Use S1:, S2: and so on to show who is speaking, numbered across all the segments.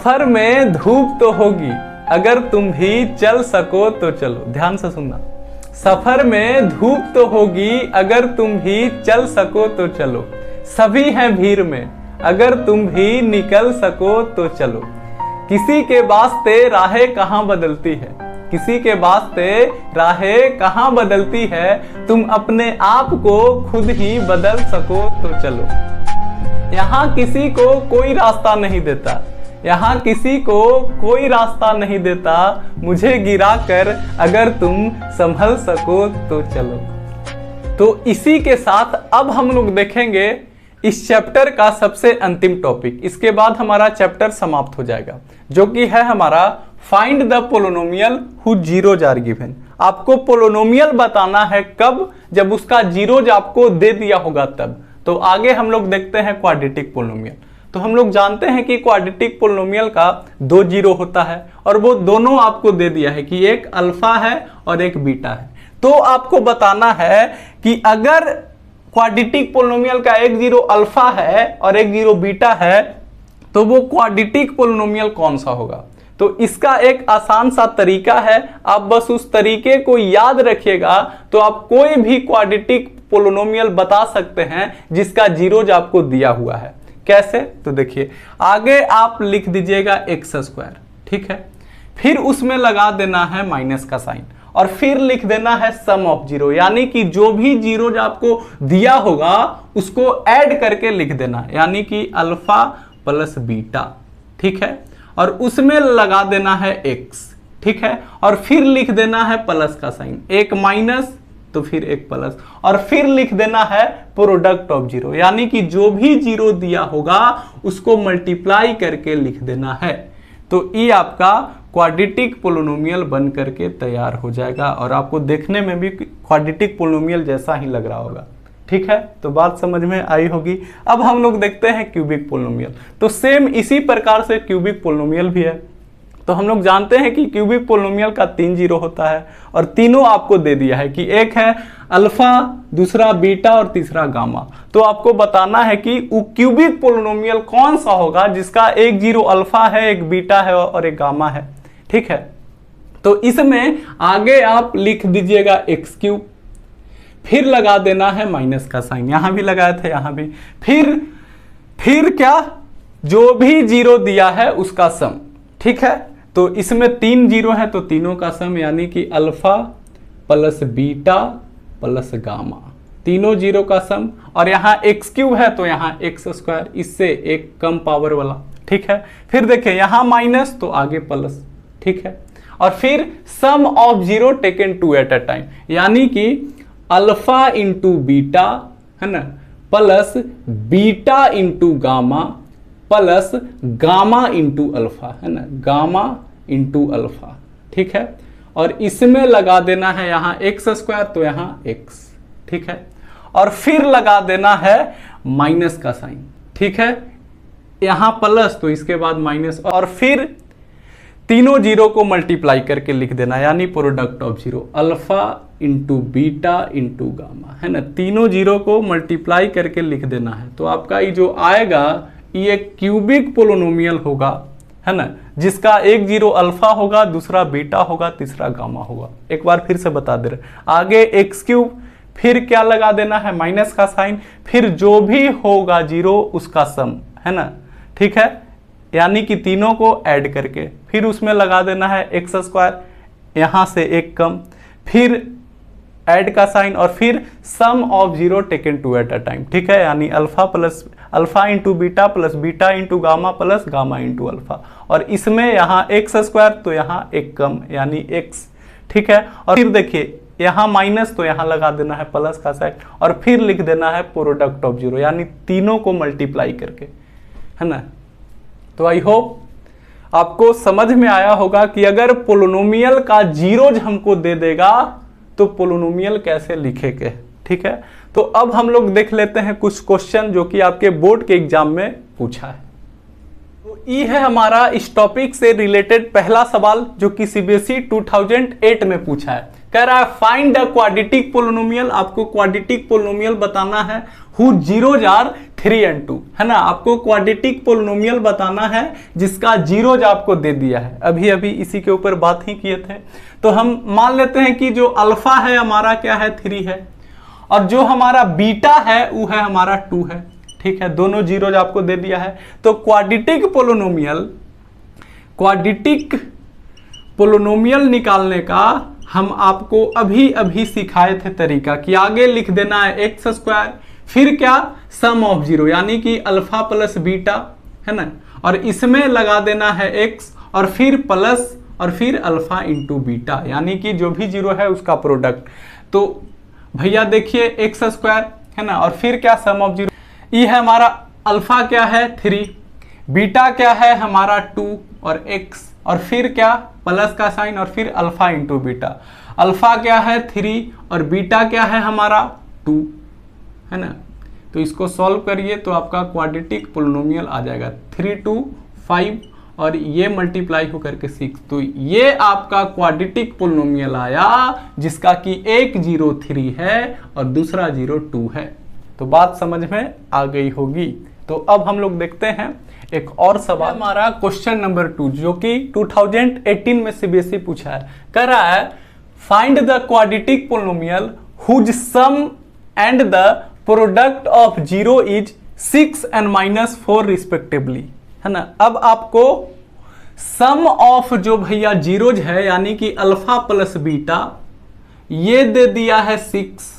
S1: सफर में धूप तो होगी, अगर तुम भी चल सको तो चलो। ध्यान से सुनना, सफर में धूप तो होगी, अगर तुम भी चल सको तो चलो। सभी हैं भीड़ में, अगर तुम भी निकल सको तो चलो। किसी के वास्ते राहें कहाँ बदलती है, किसी के वास्ते राहें कहाँ बदलती है, तुम अपने आप को खुद ही बदल सको तो चलो। यहाँ किसी को कोई रास्ता नहीं देता, यहाँ किसी को कोई रास्ता नहीं देता, मुझे गिरा कर अगर तुम संभल सको तो चलो। तो इसी के साथ अब हम लोग देखेंगे इस चैप्टर का सबसे अंतिम टॉपिक। इसके बाद हमारा चैप्टर समाप्त हो जाएगा, जो कि है हमारा find the polynomial whose zeros are given. आपको पोलिनोमियल बताना है कब, जब उसका जीरोज आपको दे दिया होगा तब। तो आगे हम लोग देखते हैं क्वाड्रेटिक पोलिनोमियल। तो हम लोग जानते हैं कि क्वाड्रेटिक पोलिनोमियल का 2 जीरो होता है, और वो दोनों आपको दे दिया है कि एक अल्फा है और एक बीटा है। तो आपको बताना है कि अगर क्वाड्रेटिक पोलिनोमियल का एक जीरो अल्फा है और एक जीरो बीटा है, तो वो क्वाड्रेटिक पोलिनोमियल कौन सा होगा। तो इसका एक आसान सा तरीका है, आप बस उस तरीके को याद रखिएगा तो आप कोई भी क्वाड्रेटिक पोलिनोमियल बता सकते हैं जिसका जीरोज आपको दिया हुआ है। कैसे, तो देखिए आगे आप लिख दीजिएगा एक्स स्क्वायर, ठीक है, फिर उसमें लगा देना है माइनस का साइन, और फिर लिख देना है सम ऑफ जीरो, यानी कि जो भी जीरोज आपको दिया होगा उसको ऐड करके लिख देना, यानी कि अल्फा प्लस बीटा, ठीक है, और उसमें लगा देना है एक्स, ठीक है, और फिर लिख देना है प्लस का साइन, एक माइनस तो फिर एक प्लस, और फिर लिख देना है प्रोडक्ट ऑफ जीरो, यानी कि जो भी जीरो दिया होगा उसको मल्टीप्लाई करके लिख देना है। तो ये आपका क्वाड्रेटिक पोलिनोमियल बन करके तैयार हो जाएगा, और आपको देखने में भी क्वाड्रेटिक पोलिनोमियल जैसा ही लग रहा होगा, ठीक है। तो बात समझ में आई होगी। अब हम लोग देखते हैं क्यूबिक पोलिनोमियल। तो सेम इसी प्रकार से क्यूबिक पोलिनोमियल भी है। तो हम लोग जानते हैं कि क्यूबिक पोलिनोमियल का 3 जीरो होता है, और तीनों आपको दे दिया है कि एक है अल्फा, दूसरा बीटा और तीसरा गामा। तो आपको बताना है कि वो क्यूबिक पोलिनोमियल कौन सा होगा जिसका एक जीरो अल्फा है, एक बीटा है और एक गामा है, ठीक है। तो इसमें आगे आप लिख दीजिएगा एक्स क्यूब, फिर लगा देना है माइनस का साइन, यहां भी लगाए थे यहां भी, फिर क्या, जो भी जीरो दिया है उसका सम, ठीक है। तो इसमें 3 जीरो है तो तीनों का सम, यानी कि alpha plus beta plus gamma, तीनों जीरो का सम, और यहाँ एक्स क्यूब है तो यहाँ एक्स स्क्वायर, इससे एक कम पावर वाला, ठीक है। फिर देखिए यहाँ माइनस तो आगे प्लस, ठीक है, और फिर sum of zero taken 2 at a time, यानी कि अल्फा इंटू बीटा है ना, plus beta into gamma plus gamma into alpha, है ना, गामा इंटू अल्फा, ठीक है। और इसमें लगा देना है यहाँ एक्स स्क्वायर तो यहाँ एक्स, ठीक है, और फिर लगा देना है माइनस का साइन, ठीक है, यहाँ प्लस तो इसके बाद माइनस, और फिर तीनों जीरो को मल्टीप्लाई करके लिख देना, यानी product of zero, alpha into beta into gamma, है ना, तीनों जीरो को मल्टीप्लाई करके लिख देना है। तो आपका ये जो आएगा ये क्यूबिक पोलिनोमियल होगा, है ना, जिसका एक जीरो अल्फा होगा, दूसरा बीटा होगा, तीसरा गामा होगा। एक बार फिर से बता दे रहे, आगे एक्स क्यूब, फिर क्या लगा देना है माइनस का साइन, फिर जो भी होगा जीरो उसका सम, है ना, ठीक है, यानी कि तीनों को ऐड करके, फिर उसमें लगा देना है एक्स स्क्वायर, यहां से एक कम, फिर ऐड का साइन, और फिर sum of zero taken 2 at a time, ठीक है, यानी alpha into beta plus beta into gamma plus gamma into alpha, और इसमें यहाँ एक्स स्क्वायर तो यहाँ एक कम, यानी एक्स, ठीक है, और फिर देखिए यहाँ माइनस तो यहाँ लगा देना है प्लस का साइन, और फिर लिख देना है प्रोडक्ट ऑफ जीरो, यानी तीनों को मल्टीप्लाई करके, है ना। तो आई होप आपको समझ में आया होगा कि अगर पोलिनोमियल का जीरोज हमको दे देगा तो पोलिनोमियल कैसे लिखेंगे, ठीक है। तो अब हम लोग देख लेते हैं कुछ क्वेश्चन जो कि आपके बोर्ड के एग्जाम में पूछा है। तो ये है हमारा इस टॉपिक से रिलेटेड पहला सवाल जो कि सीबीएसई 2008 में पूछा है। कह रहा है फाइंड द क्वाड्रेटिक पोलिनोमियल, आपको क्वाड्रेटिक पोलिनोमियल बताना है हु जीरोज आर 3 and 2, है ना। आपको क्वाड्रेटिक पोलिनोमियल बताना है जिसका जीरोज आपको दे दिया है, अभी अभी इसी के ऊपर बात ही किए थे। तो हम मान लेते हैं कि जो अल्फा है हमारा क्या है 3 है, और जो हमारा बीटा है वो है हमारा 2 है, ठीक है। दोनों जीरोज आपको दे दिया है। तो क्वाड्रेटिक पोलिनोमियल निकालने का हम आपको अभी अभी सिखाए थे तरीका कि आगे लिख देना है एक्स स्क्वायर, फिर क्या सम ऑफ जीरो यानी कि अल्फा प्लस बीटा, है ना, और इसमें लगा देना है एक्स और फिर प्लस और फिर अल्फा इंटू बीटा यानी कि जो भी जीरो है उसका प्रोडक्ट। तो भैया देखिए एक्स स्क्वायर, है ना, और फिर क्या सम ऑफ जीरो, ये है हमारा अल्फा क्या है 3, बीटा क्या है हमारा 2 और x, और फिर क्या प्लस का साइन और फिर अल्फा इंटू बीटा। अल्फा क्या है 3 और बीटा क्या है हमारा 2, है ना। तो इसको सॉल्व करिए तो आपका क्वाड्रेटिक पोलिनोमियल आ जाएगा 3 2 5 और ये मल्टीप्लाई होकर के 6। तो ये आपका क्वाड्रेटिक पोलिनोमियल आया जिसका कि एक 0 3 है और दूसरा 0 2 है। तो बात समझ में आ गई होगी। तो अब हम लोग देखते हैं एक और सवाल, हमारा क्वेश्चन नंबर 2 जो कि 2018 में सीबीएसई पूछा है। कह रहा है find the quadratic polynomial whose sum and the product of 0 is 6 and -4 respectively, है ना। अब आपको सम ऑफ जो भैया जीरोज है यानी कि अल्फा प्लस बीटा ये दे दिया है 6,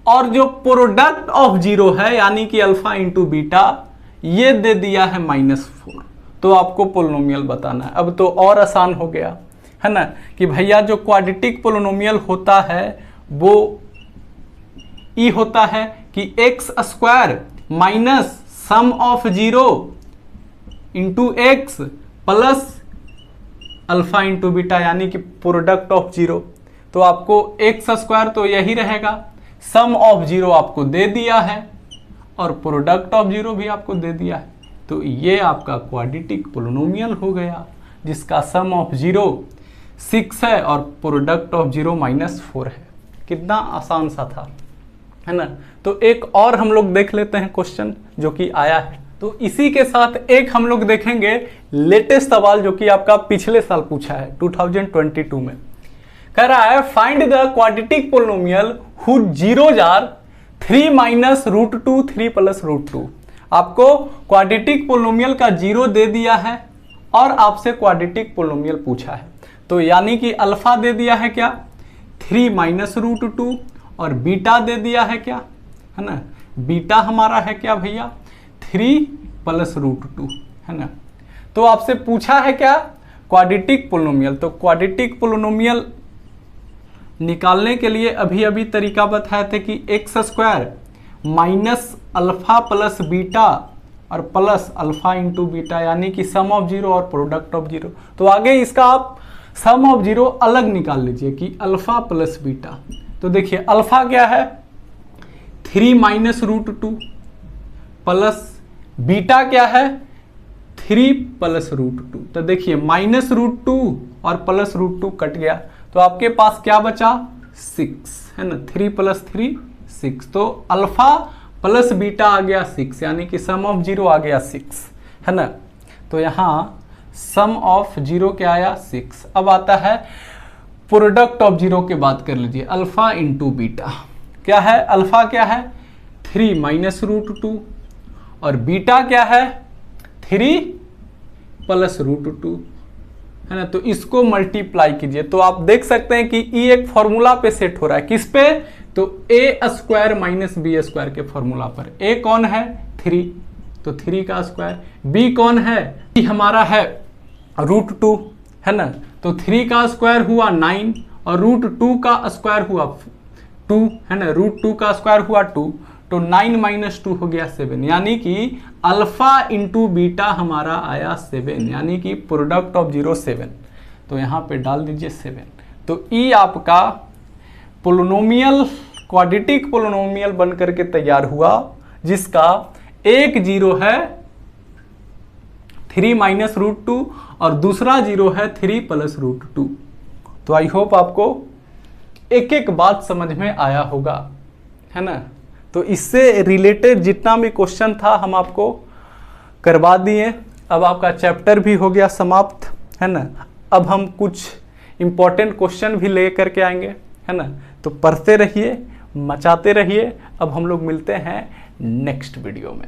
S1: और जो प्रोडक्ट ऑफ जीरो है यानी कि अल्फा इंटू बीटा ये दे दिया है -4। तो आपको पोलिनोमियल बताना है। अब तो और आसान हो गया, है ना, कि भैया जो क्वाड्रेटिक पोलिनोमियल होता है वो ई होता है कि x square minus sum of zero into x plus alpha into beta यानी कि प्रोडक्ट ऑफ जीरो। तो आपको एक्स स्क्वायर तो यही रहेगा, सम ऑफ जीरो आपको दे दिया है और प्रोडक्ट ऑफ जीरो भी आपको दे दिया है। तो ये आपका क्वाड्रेटिक पोलिनोमियल हो गया जिसका सम ऑफ जीरो 6 है और प्रोडक्ट ऑफ जीरो -4 है। कितना आसान सा था, है ना। तो एक और हम लोग देख लेते हैं क्वेश्चन जो कि आया है। तो इसी के साथ एक हम लोग देखेंगे लेटेस्ट सवाल जो कि आपका पिछले साल पूछा है 2022 में। कह रहा है find the quadratic polynomial whose zeros are 3 - √2 3 + √2। आपको क्वाड्रेटिक पोलिनोमियल का जीरो दे दिया है और आपसे क्वाड्रेटिक पोलिनोमियल पूछा है। तो यानी कि अल्फा दे दिया है क्या 3 - √2 और बीटा दे दिया है क्या, है ना, बीटा हमारा है क्या भैया 3 + √2, है ना। तो आपसे पूछा है क्या क्वाड्रेटिक पोलिनोमियल। तो क्वाड्रेटिक पोलिनोमियल निकालने के लिए अभी अभी तरीका बताए थे कि x square minus alpha plus beta और प्लस अल्फा इंटू बीटा यानी कि सम ऑफ जीरो और प्रोडक्ट ऑफ जीरो। तो आगे इसका आप सम ऑफ जीरो अलग निकाल लीजिए कि अल्फा प्लस बीटा। तो देखिए अल्फा क्या है 3 - √2 प्लस बीटा क्या है 3 + √2। तो देखिए -√2 और प्लस √2 कट गया तो आपके पास क्या बचा 6, है ना, 3 + 3 6। तो अल्फा प्लस बीटा आ गया 6 यानी कि सम ऑफ जीरो आ गया 6, है ना। तो यहाँ सम ऑफ जीरो क्या आया 6। अब आता है प्रोडक्ट ऑफ जीरो के बात कर लीजिए अल्फा इंटू बीटा। क्या है अल्फा क्या है 3 - √2 और बीटा क्या है 3 + √2, है ना। तो इसको मल्टीप्लाई कीजिए तो आप देख सकते हैं कि ई एक फॉर्मूला पे सेट हो रहा है, किस पे, तो a² - b² के फॉर्मूला पर। a कौन है 3 तो 3 का स्क्वायर, b कौन है b हमारा है √2, है ना। तो 3 का स्क्वायर हुआ 9 और √2 का स्क्वायर हुआ 2, है ना, √2 का स्क्वायर हुआ 2 तो 9 - 2 हो गया 7 यानी कि अल्फा इंटू बीटा हमारा आया 7 यानी कि प्रोडक्ट ऑफ जीरो 7। तो यहाँ पे डाल दीजिए 7। तो ई आपका पोलिनोमियल क्वाड्रेटिक पोलिनोमियल बन करके तैयार हुआ जिसका एक जीरो है 3 - √2 और दूसरा जीरो है 3 + √2। तो आई होप आपको एक एक बात समझ में आया होगा, है ना। तो इससे रिलेटेड जितना भी क्वेश्चन था हम आपको करवा दिए। अब आपका चैप्टर भी हो गया समाप्त, है ना। अब हम कुछ इम्पोर्टेंट क्वेश्चन भी ले करके आएंगे, है ना। तो पढ़ते रहिए, मचाते रहिए। अब हम लोग मिलते हैं नेक्स्ट वीडियो में।